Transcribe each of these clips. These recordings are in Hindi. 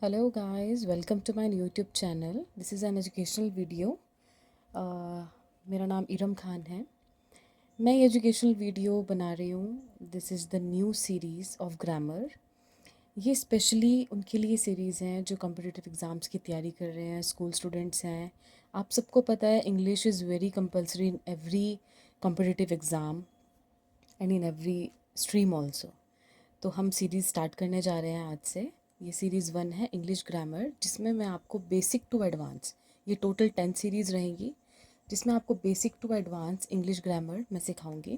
Hello guys, welcome to my YouTube channel. This is an educational video. मेरा नाम इरम खान है. मैं ये एजुकेशनल वीडियो बना रही हूँ. This is the new series of grammar. ये स्पेशली उनके लिए सीरीज़ हैं जो कॉम्पिटिटिव एग्ज़ाम्स की तैयारी कर रहे हैं, स्कूल स्टूडेंट्स हैं. आप सबको पता है English is very compulsory in every competitive exam and in every stream also. तो हम सीरीज़ स्टार्ट करने जा रहे हैं आज से. ये सीरीज़ 1 है इंग्लिश ग्रामर, जिसमें मैं आपको बेसिक टू एडवांस, ये टोटल 10 सीरीज़ रहेंगी जिसमें आपको basic to advance English grammar मैं सिखाऊंगी.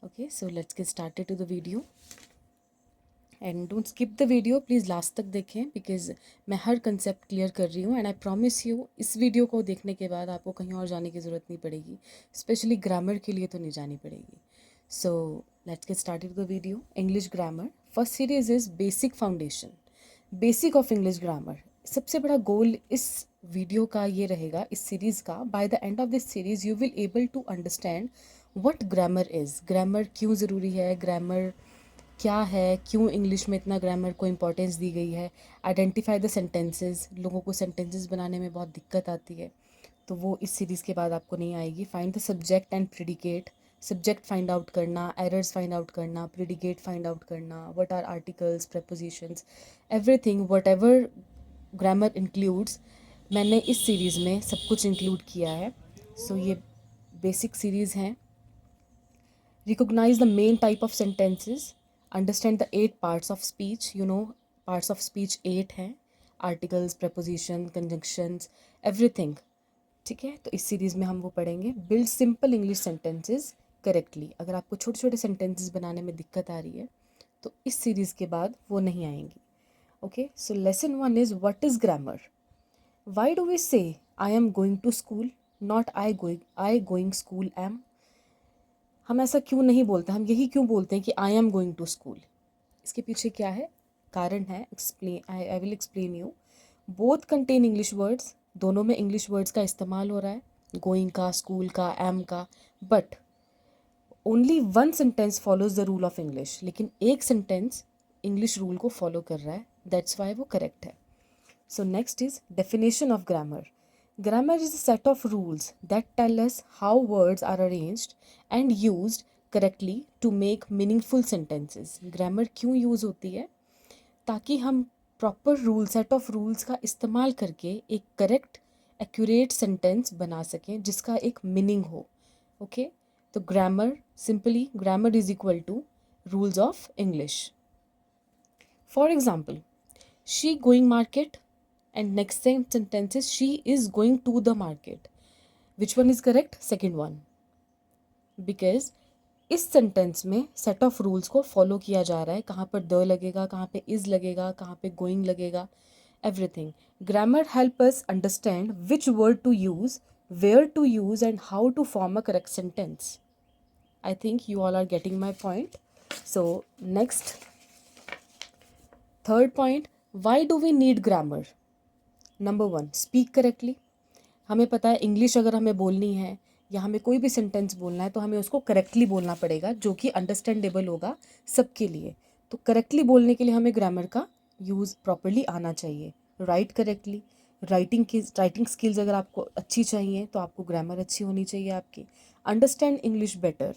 Okay, so let's get started to the video and don't skip the video, please last तक देखें बिकॉज मैं हर कंसेप्ट क्लियर कर रही हूँ एंड आई प्रॉमिस यू इस वीडियो को देखने के बाद आपको कहीं और जाने की ज़रूरत नहीं पड़ेगी. स्पेशली ग्रामर के लिए तो नहीं जानी पड़ेगी. So let's get started with the video. English grammar. First series is basic foundation. Basic of English grammar. सबसे बड़ा गोल इस वीडियो का ये रहेगा, इस सीरीज़ का. By the end of this series you will able to understand what grammar is. Grammar क्यों ज़रूरी है, ग्रामर क्या है, क्यों इंग्लिश में इतना ग्रामर को इम्पोर्टेंस दी गई है. Identify the sentences. लोगों को सेंटेंसेस बनाने में बहुत दिक्कत आती है, तो वो इस सीरीज़ के बाद आपको नहीं आएगी. Find the subject and predicate. Subject find out करना, एरर्स फाइंड आउट करना, प्रेडिकेट फाइंड आउट करना, what are articles, prepositions, everything whatever grammar includes. मैंने इस सीरीज़ में सब कुछ इंक्लूड किया है. सो ये बेसिक सीरीज़ हैं. Recognise the main type of sentences. Understand the 8 parts of speech. You know parts of speech 8 हैं. Articles, preposition, conjunctions, everything. ठीक है, तो इस सीरीज़ में हम वो पढ़ेंगे. Build simple English sentences correctly. अगर आपको छोटे छोटे सेंटेंसेस बनाने में दिक्कत आ रही है तो इस सीरीज़ के बाद वो नहीं आएंगी. Okay, so lesson 1 is what is grammar. Why do we say I am going to school, not I going school am. हम ऐसा क्यों नहीं बोलते, हम यही क्यों बोलते हैं कि I am going to school. इसके पीछे क्या है, कारण है. Explain, I will explain you. Both contain English words. दोनों में इंग्लिश वर्ड्स का इस्तेमाल हो रहा है, गोइंग का, स्कूल का, एम का. But only one sentence follows the rule of English. लेकिन एक सेंटेंस इंग्लिश रूल को फॉलो कर रहा है, दैट्स वाई वो करेक्ट है. So next is definition of grammar. Grammar is a set of rules that tell us how words are arranged and used correctly to make meaningful sentences. Grammar क्यों यूज़ होती है, ताकि हम proper rule, set of rules का इस्तेमाल करके एक करेक्ट एक्यूरेट सेंटेंस बना सकें जिसका एक मीनिंग हो. ओके, तो grammar, simply grammar is equal to rules of English. For example, she going market and next sentence is she is going to the market. Which one is correct? Second one. Because इस सेंटेंस में सेट ऑफ रूल्स को फॉलो किया जा रहा है. कहाँ पर द लगेगा, कहाँ पे इज लगेगा, कहाँ पे गोइंग लगेगा, everything. Grammar help us understand which word to use, where to use and how to form a correct sentence. I think you all are getting my point. So next, third point, why do we need grammar. Number 1, speak correctly. हमें पता है इंग्लिश अगर हमें बोलनी है या हमें कोई भी सेंटेंस बोलना है तो हमें उसको करेक्टली बोलना पड़ेगा, जो कि अंडरस्टैंडेबल होगा सबके लिए. तो करेक्टली बोलने के लिए हमें ग्रामर का यूज़ प्रॉपरली आना चाहिए. Right correctly. राइटिंग स्किल्स अगर आपको अच्छी चाहिए तो आपको ग्रामर अच्छी होनी चाहिए आपकी. Understand English better.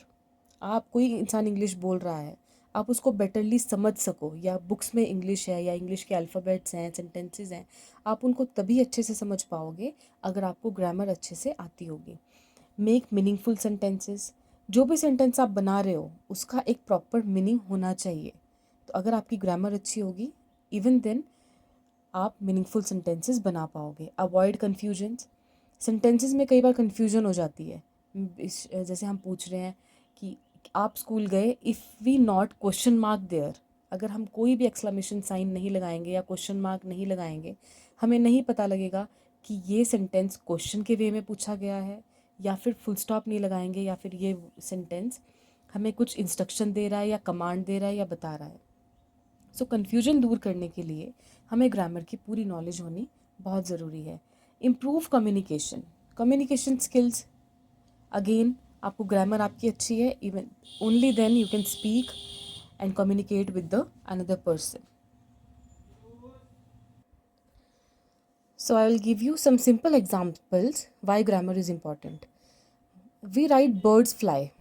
आप, कोई इंसान इंग्लिश बोल रहा है, आप उसको बेटरली समझ सको, या बुक्स में इंग्लिश है या इंग्लिश के अल्फ़ाबेट्स हैं, सेंटेंसेस हैं, आप उनको तभी अच्छे से समझ पाओगे अगर आपको ग्रामर अच्छे से आती होगी. Make meaningful sentences. जो भी सेंटेंस आप बना रहे हो उसका एक प्रॉपर मीनिंग होना चाहिए. तो अगर आपकी ग्रामर अच्छी होगी, इवन देन आप मीनिंगफुल सेंटेंसेस बना पाओगे. Avoid confusions. सेंटेंसेस में कई बार कन्फ्यूजन हो जाती है. जैसे हम पूछ रहे हैं कि आप स्कूल गए, if we not question mark there. अगर हम कोई भी एक्सक्लेमेशन साइन नहीं लगाएंगे या क्वेश्चन मार्क नहीं लगाएंगे, हमें नहीं पता लगेगा कि ये सेंटेंस क्वेश्चन के वे में पूछा गया है, या फिर फुल स्टॉप नहीं लगाएंगे, या फिर ये सेंटेंस हमें कुछ इंस्ट्रक्शन दे रहा है या कमांड दे रहा है या बता रहा है. सो कन्फ्यूजन दूर करने के लिए हमें ग्रामर की पूरी नॉलेज होनी बहुत ज़रूरी है. Improve communication. Communication skills, again आपको ग्रामर आपकी अच्छी है, even only then you can speak and communicate with the another person. So I will give you some simple examples why grammar is important. We write birds fly,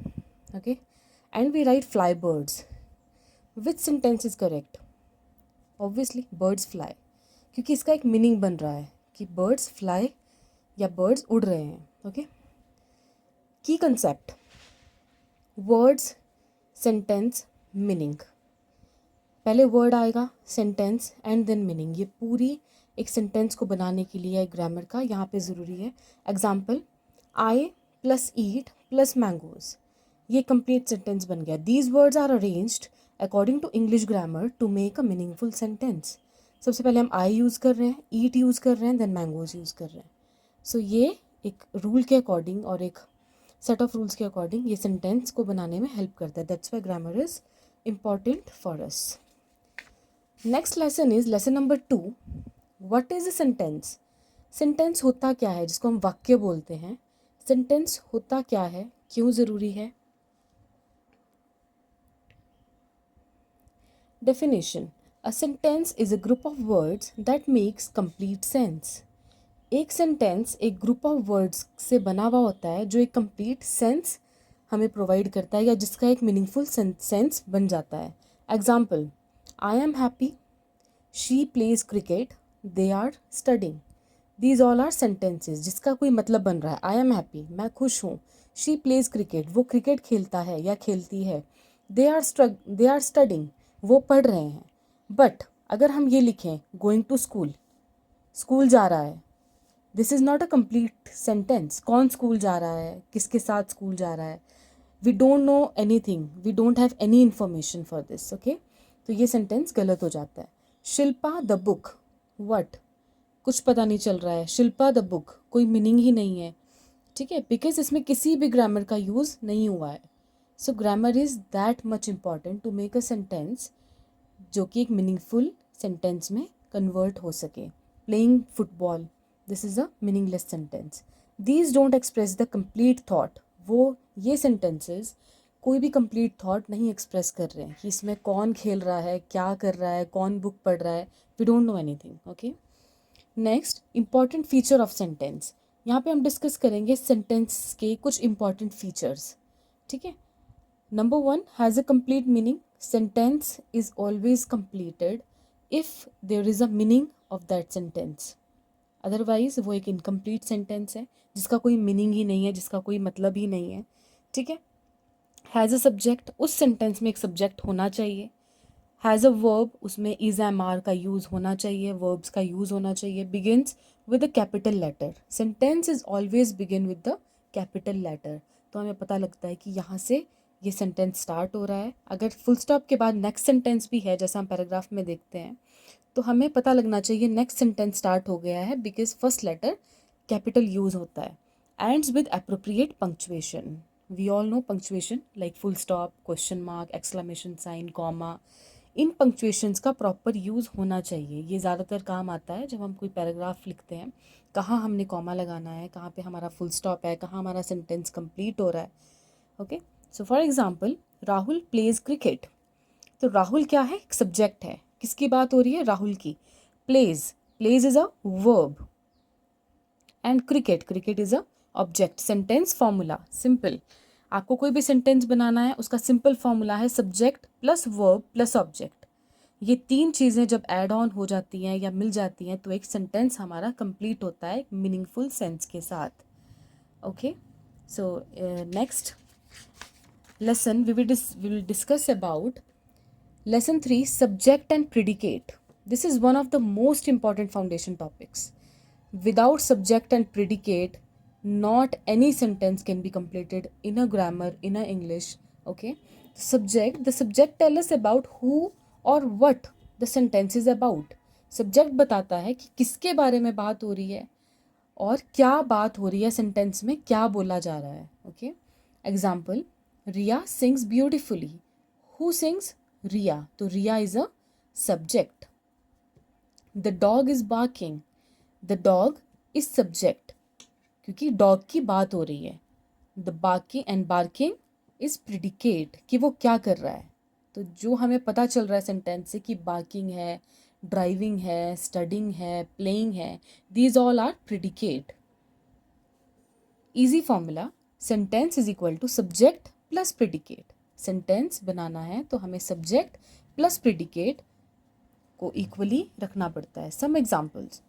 okay, and we write fly birds. Which sentence is correct? Obviously birds fly, क्योंकि इसका एक मीनिंग बन रहा है कि birds fly या birds उड़ रहे हैं. ओके, की कंसेप्ट: वर्ड्स, सेंटेंस, मीनिंग. पहले वर्ड आएगा, सेंटेंस एंड देन मीनिंग. ये पूरी एक सेंटेंस को बनाने के लिए ग्रामर का यहाँ पे ज़रूरी है. Example: I plus eat plus mangoes. ये कंप्लीट सेंटेंस बन गया. These words are arranged according to English grammar to make a meaningful sentence. सबसे पहले हम आई यूज़ कर रहे हैं, ईट यूज़ कर रहे हैं, देन मैंगोज यूज़ कर रहे हैं. सो ये एक रूल के अकॉर्डिंग और एक सेट ऑफ रूल्स के अकॉर्डिंग ये सेंटेंस को बनाने में हेल्प करता है. That's why grammar is important for us. Next lesson is lesson number 2. What is a sentence? Sentence होता क्या है, जिसको हम वाक्य बोलते हैं. सेंटेंस होता क्या है, क्यों ज़रूरी है? Definition: a sentence is a group of words that makes complete sense. एक सेंटेंस एक ग्रुप ऑफ वर्ड्स से बना हुआ होता है जो एक कंप्लीट सेंस हमें प्रोवाइड करता है या जिसका एक मीनिंगफुल सेंस बन जाता है. Example: I am happy, she plays cricket, they are studying. These all are sentences जिसका कोई मतलब बन रहा है. आई एम हैप्पी, मैं खुश हूँ. शी प्लेज क्रिकेट, वो क्रिकेट खेलता है या खेलती है. दे आर स्टडिंग, वो पढ़ रहे हैं. बट अगर हम ये लिखें गोइंग टू स्कूल, स्कूल जा रहा है, this is not a complete sentence. कौन स्कूल जा रहा है, किसके साथ स्कूल जा रहा है, we don't know anything, we don't have any information for this. Okay, तो ये सेंटेंस गलत हो जाता है. शिल्पा द बुक, वट, कुछ पता नहीं चल रहा है. शिल्पा द बुक, कोई मीनिंग ही नहीं है. ठीक है, बिकॉज इसमें किसी भी ग्रामर का यूज़ नहीं हुआ है. So grammar is that much important to make a sentence जो कि एक मीनिंगफुल सेंटेंस में कन्वर्ट हो सके. Playing football, this is a meaningless sentence. These don't express the complete thought. वो ये सेंटेंसेस कोई भी कंप्लीट थॉट नहीं एक्सप्रेस कर रहे हैं कि इसमें कौन खेल रहा है, क्या कर रहा है, कौन बुक पढ़ रहा है. We don't know anything. Okay, next, important feature of sentence. यहाँ पे हम डिस्कस करेंगे सेंटेंस के कुछ इंपॉर्टेंट फीचर्स. ठीक है. Number 1, has a complete meaning. Sentence is always completed if there is a meaning of that sentence. Otherwise वो एक इनकम्प्लीट सेंटेंस है जिसका कोई मीनिंग ही नहीं है, जिसका कोई मतलब ही नहीं है. ठीक है. हैज़ अ सब्जेक्ट, उस सेंटेंस में एक सब्जेक्ट होना चाहिए. हैज़ अ वर्ब, उसमें इज़ एम आर का यूज़ होना चाहिए, वर्ब्स का यूज़ होना चाहिए. Begins with a capital letter. Sentence is always begin with the capital letter. तो हमें पता लगता है कि यहाँ से ये सेंटेंस स्टार्ट हो रहा है. अगर फुल स्टॉप के बाद नेक्स्ट सेंटेंस भी है, जैसा हम पैराग्राफ में देखते हैं, तो हमें पता लगना चाहिए नेक्स्ट सेंटेंस स्टार्ट हो गया है, because first letter capital use होता है. Ends with appropriate punctuation. We all know punctuation like full stop, question mark, exclamation sign, comma. इन पंक्चुएशंस का प्रॉपर यूज़ होना चाहिए. ये ज़्यादातर काम आता है जब हम कोई पैराग्राफ लिखते हैं, कहाँ हमने कॉमा लगाना है, कहाँ पे हमारा फुल स्टॉप है, कहाँ हमारा सेंटेंस कंप्लीट हो रहा है. Okay, so for example, Rahul pledge cricket. तो राहुल क्या है, एक सब्जेक्ट है. किसकी बात हो रही है, राहुल की. Plays, plays is a verb and cricket, cricket is a object. Sentence formula simple. आपको कोई भी सेंटेंस बनाना है, उसका सिंपल फॉर्मूला है subject plus verb plus object. ये तीन चीज़ें जब ऐड ऑन हो जाती हैं या मिल जाती हैं तो एक सेंटेंस हमारा कंप्लीट होता है मीनिंगफुल सेंस के साथ. Okay, so next lesson we will discuss about lesson 3, subject and predicate. This is one of the most important foundation topics. Without subject and predicate, not any sentence can be completed in a grammar, in a English. Okay, the subject tell us about who or what the sentence is about. Subject बताता है कि किसके बारे में बात हो रही है और क्या बात हो रही है, सेंटेंस में क्या बोला जा रहा है. Okay, example, Riya sings beautifully. Who sings, Riya. तो Riya is a subject. The dog is barking. The dog is subject क्योंकि डॉग की बात हो रही है. द बार्किंग इज प्रिडिकेट कि वो क्या कर रहा है. तो जो हमें पता चल रहा है सेंटेंस से कि बार्किंग है, ड्राइविंग है, स्टडिंग है, प्लेइंग है, these all are predicate. Easy formula, sentence is equal to subject plus predicate. Sentence बनाना है तो हमें सब्जेक्ट प्लस प्रिडिकेट को इक्वली रखना पड़ता है. Some examples.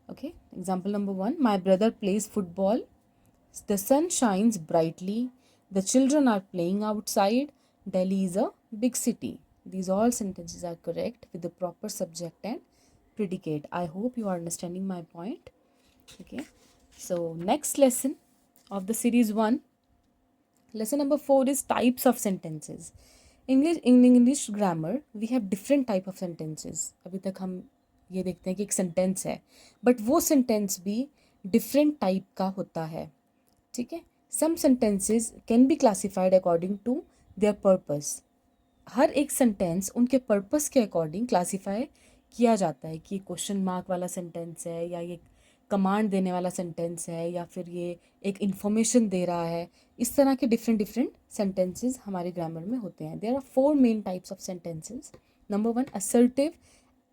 Okay, example number 1, my brother plays football, the sun shines brightly, the children are playing outside, Delhi is a big city. These all sentences are correct with the proper subject and predicate. I hope you are understanding my point. Okay, so next lesson of the series 1, lesson number 4 is types of sentences. In English grammar we have different type of sentences. अभी तक हम ये देखते हैं कि एक सेंटेंस है, बट वो सेंटेंस भी डिफरेंट टाइप का होता है. ठीक है, some sentences can be classified according to their purpose. हर एक सेंटेंस उनके पर्पस के अकॉर्डिंग क्लासीफाई किया जाता है कि क्वेश्चन मार्क वाला सेंटेंस है, या ये कमांड देने वाला सेंटेंस है, या फिर ये एक इन्फॉर्मेशन दे रहा है. इस तरह के डिफरेंट डिफरेंट सेंटेंसेस हमारे ग्रामर में होते हैं. There are 4 main types of sentences. Number 1, assertive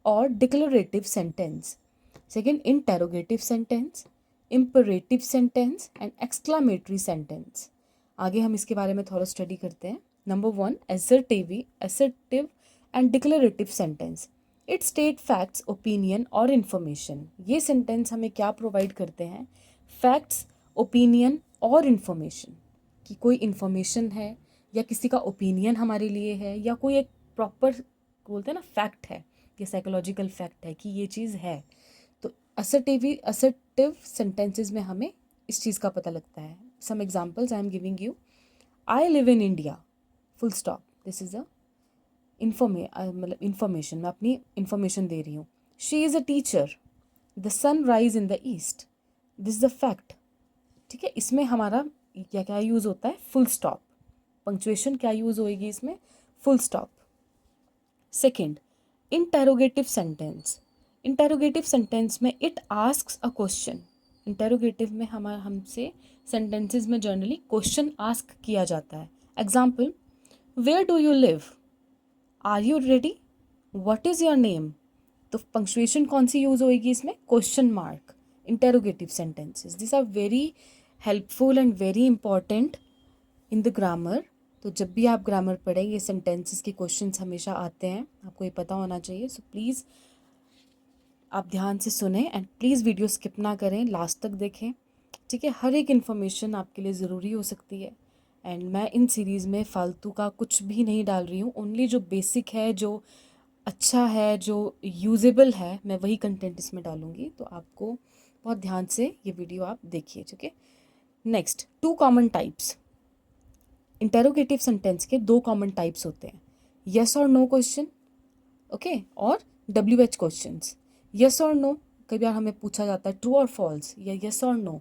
और declarative sentence. Second, interrogative sentence, imperative sentence and exclamatory sentence. आगे हम इसके बारे में थोड़ा स्टडी करते हैं. नंबर 1, assertive and declarative sentence. It state facts, opinion और information. ये सेंटेंस हमें क्या प्रोवाइड करते हैं? फैक्ट्स, ओपिनियन और इन्फॉर्मेशन. कि कोई इन्फॉर्मेशन है या किसी का ओपिनियन हमारे लिए है, या कोई एक प्रॉपर बोलते हैं ना फैक्ट है, ये साइकोलॉजिकल फैक्ट है कि ये चीज़ है. तो असर्टिव सेंटेंसेस में हमें इस चीज़ का पता लगता है. Some examples I am giving you. I live in India, full stop. This is a मतलब इन्फॉर्मेशन, मैं अपनी इन्फॉर्मेशन दे रही हूँ. She is a teacher, the sun rise in the east, this is the fact. ठीक है, इसमें हमारा क्या क्या यूज़ होता है? Full stop. पंक्चुएशन क्या यूज़ होएगी इसमें? Full stop. Second, interrogative sentence. Interrogative sentence में it asks a question. Interrogative में हमसे सेंटेंसेस में जनरली क्वेश्चन आस्क किया जाता है. Example, where do you live, are you ready, what is your name. तो पंक्चुएशन कौन सी यूज़ होएगी इसमें? Question mark. Interrogative sentences, this are very helpful and very important in the grammar. तो जब भी आप ग्रामर पढ़ें, ये सेंटेंसेस के क्वेश्चंस हमेशा आते हैं, आपको ये पता होना चाहिए. सो प्लीज़ आप ध्यान से सुने एंड प्लीज़ वीडियो स्किप ना करें, लास्ट तक देखें. ठीक है, हर एक इन्फॉर्मेशन आपके लिए ज़रूरी हो सकती है. एंड मैं इन सीरीज़ में फालतू का कुछ भी नहीं डाल रही हूँ. ओनली जो बेसिक है, जो अच्छा है, जो यूजेबल है, मैं वही कंटेंट इसमें डालूँगी. तो आपको बहुत ध्यान से ये वीडियो आप देखिए. ठीक है, next, 2 common types. Interrogative sentence के 2 कॉमन टाइप्स होते हैं, यस और नो क्वेश्चन, ओके, और WH क्वेश्चंस. यस और नो, कई बार हमें पूछा जाता है ट्रू और फॉल्स, या यस और नो,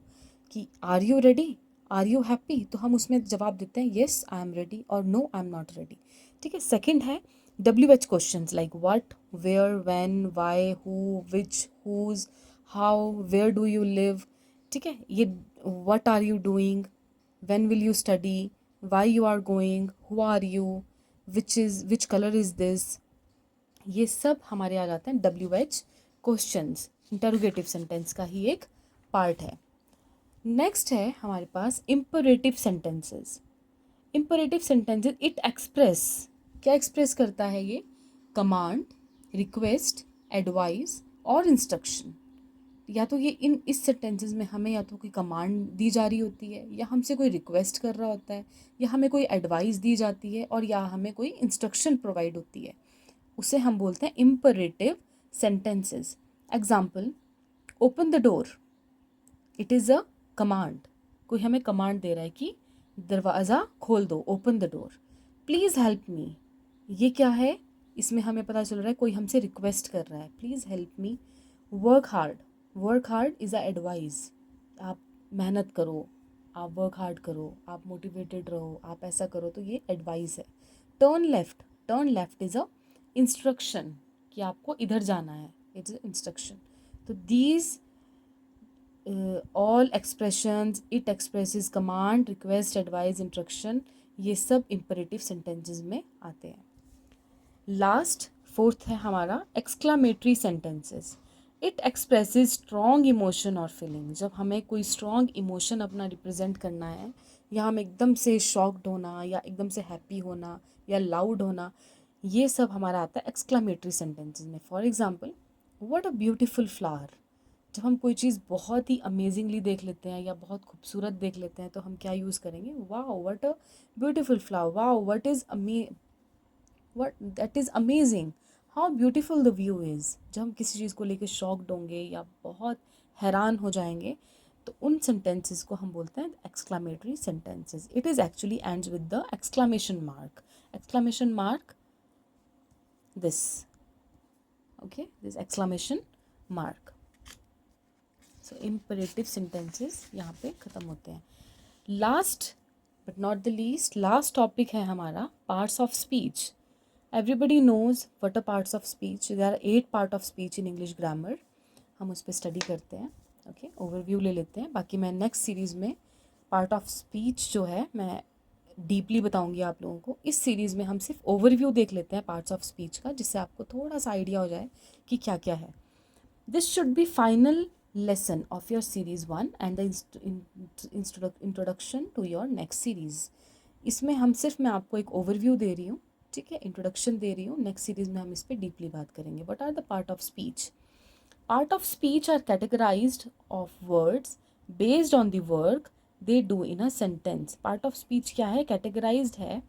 कि are you ready, are you happy, तो हम उसमें जवाब देते हैं येस आई एम रेडी और no I am not ready. ठीक है. सेकंड है WH questions like what, where, when, why, who, which, whose, how, where do you live. ठीक है, ये what are you doing, when will you study, why you are going, who are you, which colour is this. ये सब हमारे आ जाते हैं WH क्वेश्चंस. इंटरोगेटिव सेंटेंस का ही एक पार्ट है. नेक्स्ट है हमारे पास imperative sentences. Imperative sentences, it express, क्या एक्सप्रेस करता है ये? कमांड, रिक्वेस्ट, एडवाइस और इंस्ट्रक्शन. या तो ये इस सेंटेंसेस में हमें या तो कोई कमांड दी जा रही होती है, या हमसे कोई रिक्वेस्ट कर रहा होता है, या हमें कोई एडवाइस दी जाती है, और या हमें कोई इंस्ट्रक्शन प्रोवाइड होती है. उसे हम बोलते हैं imperative sentences. Example, open the door, it is a command. कोई हमें कमांड दे रहा है कि दरवाज़ा खोल दो, open the door. Please help me, ये क्या है? इसमें हमें पता चल रहा है कोई हमसे रिक्वेस्ट कर रहा है, please help me. Work hard is a advice. आप मेहनत करो, आप वर्क हार्ड करो, आप मोटिवेटेड रहो, आप ऐसा करो, तो ये एडवाइस है. Turn left is a instruction, कि आपको इधर जाना है, इट्स इंस्ट्रक्शन. तो these all expressions, it expresses, command, request, advice, instruction, ये सब इम्परेटिव सेंटेंसेस में आते हैं. लास्ट फोर्थ है हमारा exclamatory sentences. It expresses strong emotion और फीलिंग। जब हमें कोई स्ट्रॉन्ग इमोशन अपना रिप्रेजेंट करना है, या हम एकदम से शॉक्ड होना, या एकदम से हैप्पी होना, या लाउड होना, ये सब हमारा आता है एक्सक्लामेटरी सेंटेंसेस में। For example, what a beautiful flower. जब हम कोई चीज़ बहुत ही अमेजिंगली देख लेते हैं या बहुत खूबसूरत देख लेते हैं तो हम क्या यूज़ करेंगे, wow what a beautiful flower, wow what that is amazing, how beautiful the view is. जब हम किसी चीज़ को लेकर शॉक्ड होंगे या बहुत हैरान हो जाएंगे तो उन सेंटेंसेस को हम बोलते हैं exclamatory sentences. It is actually ends with the exclamation mark. Exclamation mark this, okay, this exclamation mark. So imperative sentences यहाँ पे ख़त्म होते हैं। Last but not the least, last topic है हमारा parts of speech. Everybody knows what are parts of speech. There are 8 part of speech in English grammar. हम उस पर स्टडी करते हैं, ओके, ओवरव्यू ले लेते हैं। बाकी मैं नेक्स्ट सीरीज़ में पार्ट ऑफ स्पीच जो है मैं डीपली बताऊंगी आप लोगों को। इस सीरीज़ में हम सिर्फ ओवरव्यू देख लेते हैं पार्ट्स ऑफ स्पीच का, जिससे आपको थोड़ा सा आइडिया हो जाए कि क्या क्या है। This should be final lesson of your series 1 and the introduction to your next series. इसमें हम सिर्फ मैं आपको एक ओवरव्यू दे रही हूँ, ठीक है, इंट्रोडक्शन दे रही हूँ। नेक्स्ट सीरीज़ में हम इस पर डीपली बात करेंगे। What are the part of speech? Part of speech are categorised of words based on the work they do in a sentence. Part of speech क्या है? कैटेगराइज्ड है,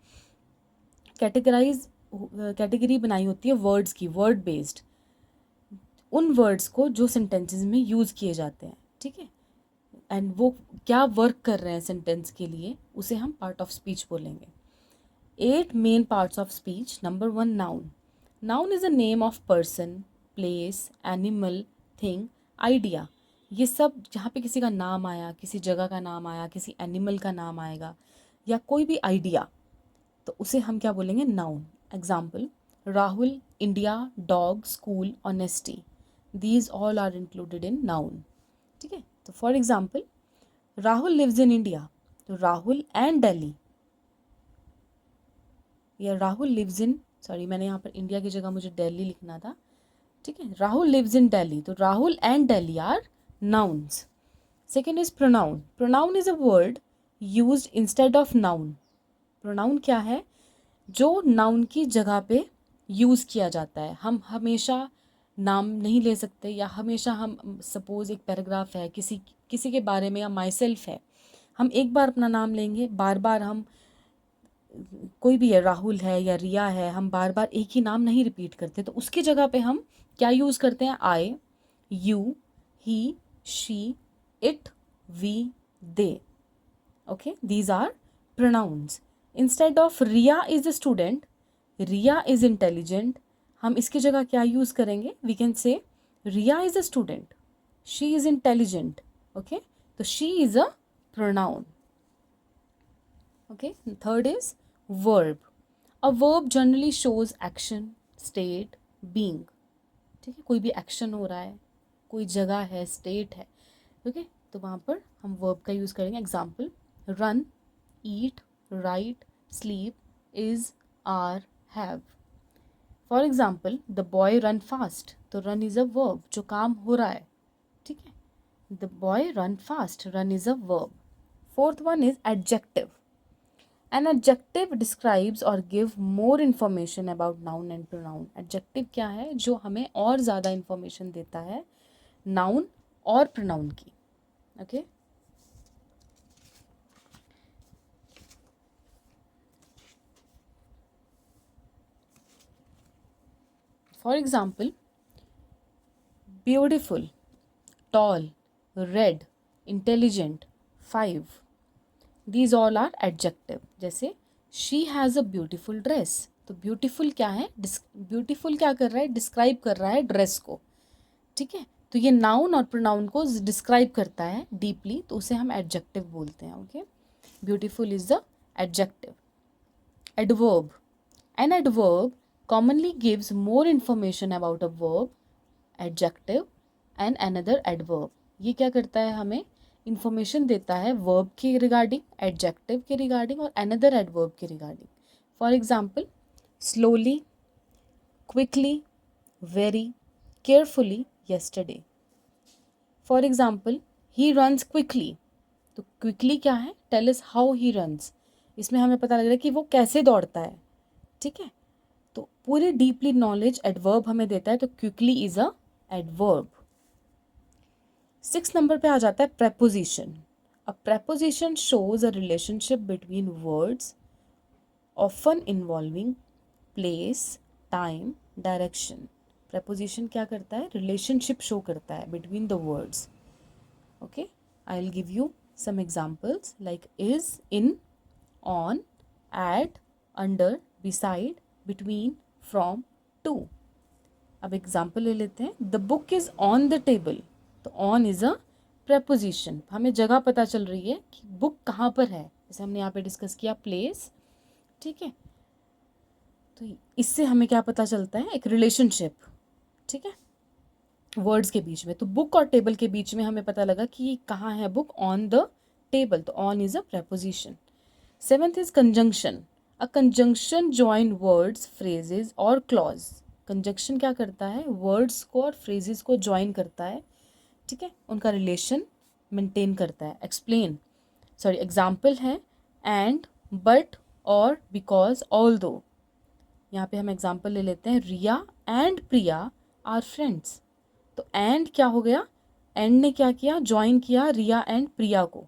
कैटेगरी बनाई होती है वर्ड्स की, वर्ड बेस्ड, उन वर्ड्स को जो सेंटेंसेस में यूज़ किए जाते हैं, ठीक है, एंड वो क्या वर्क कर रहे हैं सेंटेंस के लिए, उसे हम पार्ट ऑफ स्पीच बोलेंगे। 8 main parts of speech. Number 1, noun. Noun is a name of person, place, animal, thing, idea. ये सब जहाँ पे किसी का नाम आया, किसी जगह का नाम आया, किसी एनिमल का नाम आएगा, या कोई भी आइडिया, तो उसे हम क्या बोलेंगे? Noun. Example, Rahul, India, dog, school, honesty, these all are included in noun, ठीक है। तो for example, Rahul lives in India, तो राहुल एंड दिल्ली, या राहुल लिव्स इन, सॉरी मैंने यहाँ पर इंडिया की जगह मुझे दिल्ली लिखना था, ठीक है, राहुल लिव्स इन दिल्ली, तो Rahul and Delhi are nouns. Second is pronoun. Pronoun is a word used instead of noun. Pronoun क्या है? जो नाउन की जगह पे यूज़ किया जाता है। हम हमेशा नाम नहीं ले सकते, या हमेशा हम सपोज़ एक पैराग्राफ है किसी किसी के बारे में, या माई सेल्फ है, हम एक बार अपना नाम लेंगे, बार बार हम, कोई भी है, राहुल है या रिया है, हम बार बार एक ही नाम नहीं रिपीट करते, तो उसकी जगह पे हम क्या यूज़ करते हैं? I, you, he, she, it, we, they, okay, these are pronouns. Instead of Riya is a student, Riya is intelligent, हम इसकी जगह क्या यूज़ करेंगे? We can say Riya is a student, she is intelligent, okay, तो she is a pronoun, okay. Third is verb. A verb generally shows action, state, being, ठीक है, कोई भी एक्शन हो रहा है, कोई जगह है, स्टेट है, ओके, तो वहाँ पर हम वर्ब का यूज़ करेंगे। Example, run, eat, write, sleep, is, are, have. For example, the boy run fast, तो रन इज़ अ वर्ब, जो काम हो रहा है, ठीक है, the boy run fast, run is a verb. Fourth one is adjective. An adjective describes और give more information about noun and pronoun. Adjective क्या है? जो हमें और ज़्यादा इन्फॉर्मेशन देता है नाउन और प्रोनाउन की, okay. For example, beautiful, tall, red, intelligent, 5, these all are adjective। जैसे she has a beautiful dress, तो beautiful क्या है? beautiful क्या कर रहा है? डिस्क्राइब कर रहा है ड्रेस को, ठीक है, तो ये नाउन और प्रोनाउन को डिस्क्राइब करता है डीपली, तो उसे हम एडजेक्टिव बोलते हैं, okay. Beautiful is the adjective. Adverb. An adverb commonly gives more information about a verb, adjective and another adverb. ये क्या करता है? हमें इंफॉर्मेशन देता है वर्ब के रिगार्डिंग, एडजेक्टिव के रिगार्डिंग, और अनदर एडवर्ब के regarding. For example, slowly, quickly, very, carefully, yesterday. For example, he runs quickly, तो क्विकली क्या है, tell us how he runs, इसमें हमें पता लग रहा है कि वो कैसे दौड़ता है, ठीक है। तो पूरी डीपली नॉलेज एडवर्ब हमें देता है, तो quickly is a adverb. 6 number पे आ जाता है preposition. A preposition shows a relationship between words often involving place, time, direction. Preposition क्या करता है, रिलेशनशिप शो करता है between the words. Okay, I will give you some examples like is, in, on, at, under, beside, between, from, to. अब एग्जाम्पल ले लेते हैं, the book is on the table, तो ऑन इज अ प्रेपोजिशन, हमें जगह पता चल रही है कि बुक कहाँ पर है, जैसे हमने यहाँ पे डिस्कस किया प्लेस, ठीक है। तो इससे हमें क्या पता चलता है, एक रिलेशनशिप, ठीक है, वर्ड्स के बीच में। तो बुक और टेबल के बीच में हमें पता लगा कि कहाँ है बुक, ऑन द टेबल, तो on is a preposition. 7th is conjunction. A conjunction join words, phrases और क्लॉज। कंजंक्शन क्या करता है, वर्ड्स को और फ्रेजेस को ज्वाइन करता है, ठीक है, उनका रिलेशन मेंटेन करता है। एक्सप्लेन, सॉरी, एग्जाम्पल है एंड, बट, और, बिकॉज, ऑल दो। यहाँ पे हम एग्जाम्पल ले लेते हैं, रिया एंड प्रिया आर फ्रेंड्स, तो एंड क्या हो गया, एंड ने क्या किया, ज्वाइन किया रिया एंड प्रिया को,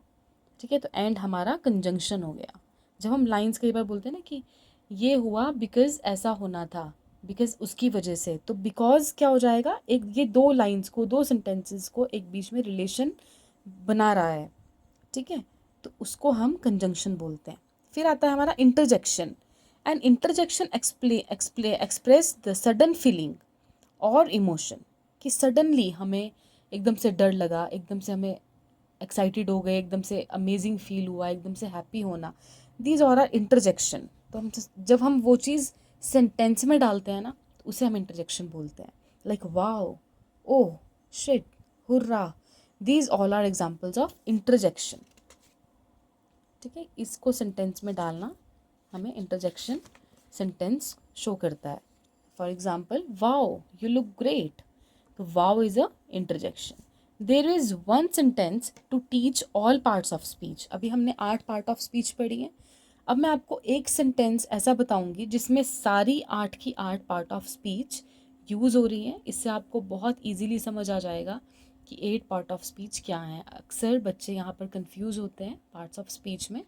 ठीक है, तो एंड हमारा कंजंक्शन हो गया। जब हम लाइंस कई बार बोलते हैं ना कि ये हुआ बिकॉज ऐसा होना था, बिकॉज उसकी वजह से, तो बिकॉज क्या हो जाएगा, एक ये दो लाइंस को, दो सेंटेंसेस को एक बीच में रिलेशन बना रहा है, ठीक है, तो उसको हम कंजंक्शन बोलते हैं। फिर आता है हमारा interjection. And interjection express the sudden feeling और इमोशन, कि सडनली हमें एकदम से डर लगा, एकदम से हमें एक्साइटेड हो गए, एकदम से अमेजिंग फील हुआ, एकदम से हैप्पी होना, दीज आर इंटरजेक्शन। तो हम जब हम वो चीज़ सेंटेंस में डालते हैं ना, तो उसे हम इंटरजेक्शन बोलते हैं, like wow, oh, shit, hurrah, these all are examples of interjection, ठीक है। इसको सेंटेंस में डालना हमें इंटरजेक्शन सेंटेंस शो करता है। For example, wow you look great, तो wow is a interjection. There is one sentence to teach all parts of speech. अभी हमने 8 पार्ट ऑफ स्पीच पढ़ी है, अब मैं आपको एक सेंटेंस ऐसा बताऊंगी जिसमें सारी 8 की 8 पार्ट ऑफ स्पीच यूज़ हो रही हैं। इससे आपको बहुत इजीली समझ आ जाएगा कि 8 पार्ट ऑफ स्पीच क्या है। अक्सर बच्चे यहाँ पर कंफ्यूज होते हैं पार्ट्स ऑफ स्पीच में,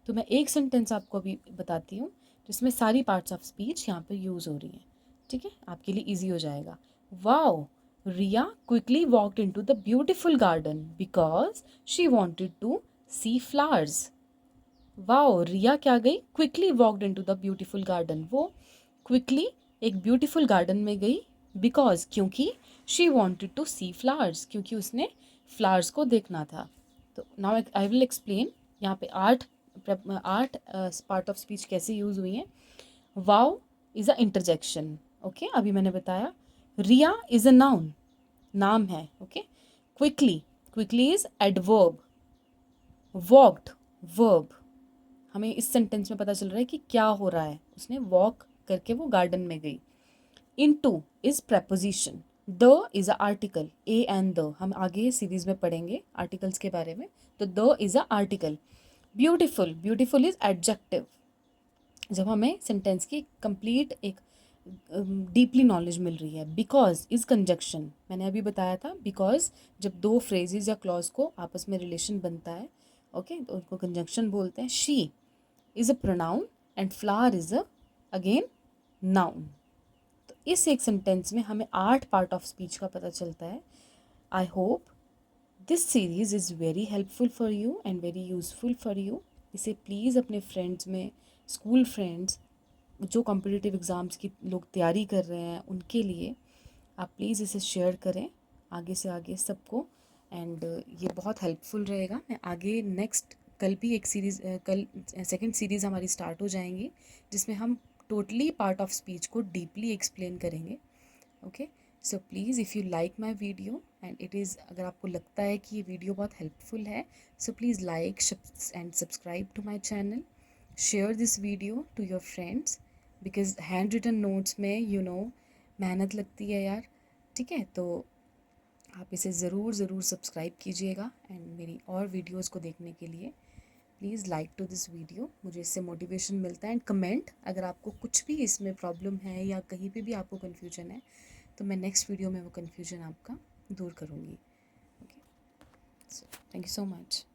तो मैं एक सेंटेंस आपको अभी बताती हूँ जिसमें सारी पार्ट्स ऑफ स्पीच यहाँ पर यूज़ हो रही हैं, ठीक है, आपके लिए ईजी हो जाएगा। Wow, Riya quickly walked into the beautiful garden because she wanted to see flowers. Wow, Riya क्या गई, quickly walked into the beautiful garden, वो क्विकली एक ब्यूटीफुल गार्डन में गई, बिकॉज क्योंकि, she wanted to see flowers, क्योंकि उसने फ्लावर्स को देखना था। तो नाउ आई विल एक्सप्लेन यहाँ पे 8 पार्ट ऑफ स्पीच कैसे यूज़ हुई हैं। Wow is a interjection, okay, अभी मैंने बताया। रिया इज़ अ नाउन, नाम है, okay. Quickly, quickly is adverb. Walked, verb, हमें इस सेंटेंस में पता चल रहा है कि क्या हो रहा है, उसने वॉक करके वो गार्डन में गई। Into is preposition. The is a article, A and the, हम आगे सीरीज में पढ़ेंगे आर्टिकल्स के बारे में, तो the is a article. Beautiful, beautiful is adjective. जब हमें सेंटेंस की कंप्लीट एक डीपली नॉलेज मिल रही है। बिकॉज इज कंजक्शन, मैंने अभी बताया था, बिकॉज जब दो फ्रेजेस या क्लॉज को आपस में रिलेशन बनता है, ओके, तो उनको कंजक्शन बोलते हैं। She is a pronoun and flower is a again noun. तो इस एक सेंटेंस में हमें 8 पार्ट ऑफ स्पीच का पता चलता है। I hope this series is very helpful for you and very useful for you. इसे प्लीज़ अपने फ्रेंड्स में, स्कूल फ्रेंड्स, जो कॉम्पिटिटिव एग्ज़ाम्स की लोग तैयारी कर रहे हैं उनके लिए आप प्लीज़ इसे शेयर करें आगे से आगे सबको, एंड ये बहुत हेल्पफुल रहेगा। मैं आगे नेक्स्ट कल भी एक सीरीज़, कल सेकंड सीरीज़ हमारी स्टार्ट हो जाएंगी जिसमें हम टोटली पार्ट ऑफ स्पीच को डीपली एक्सप्लेन करेंगे, okay. So please if you like my video and it is, अगर आपको लगता है कि ये वीडियो बहुत हेल्पफुल है, so please like and subscribe to my channel, share this video to your friends, because hand written notes में मेहनत लगती है यार, ठीक है। तो आप इसे ज़रूर सब्सक्राइब कीजिएगा एंड मेरी और वीडियोस को देखने के लिए please like to this video, मुझे इससे मोटिवेशन मिलता है। एंड कमेंट, अगर आपको कुछ भी इसमें प्रॉब्लम है या कहीं पे भी आपको कन्फ्यूजन है तो मैं नेक्स्ट वीडियो में वो कन्फ्यूजन आपका दूर करूँगी। Okay, so thank you so much.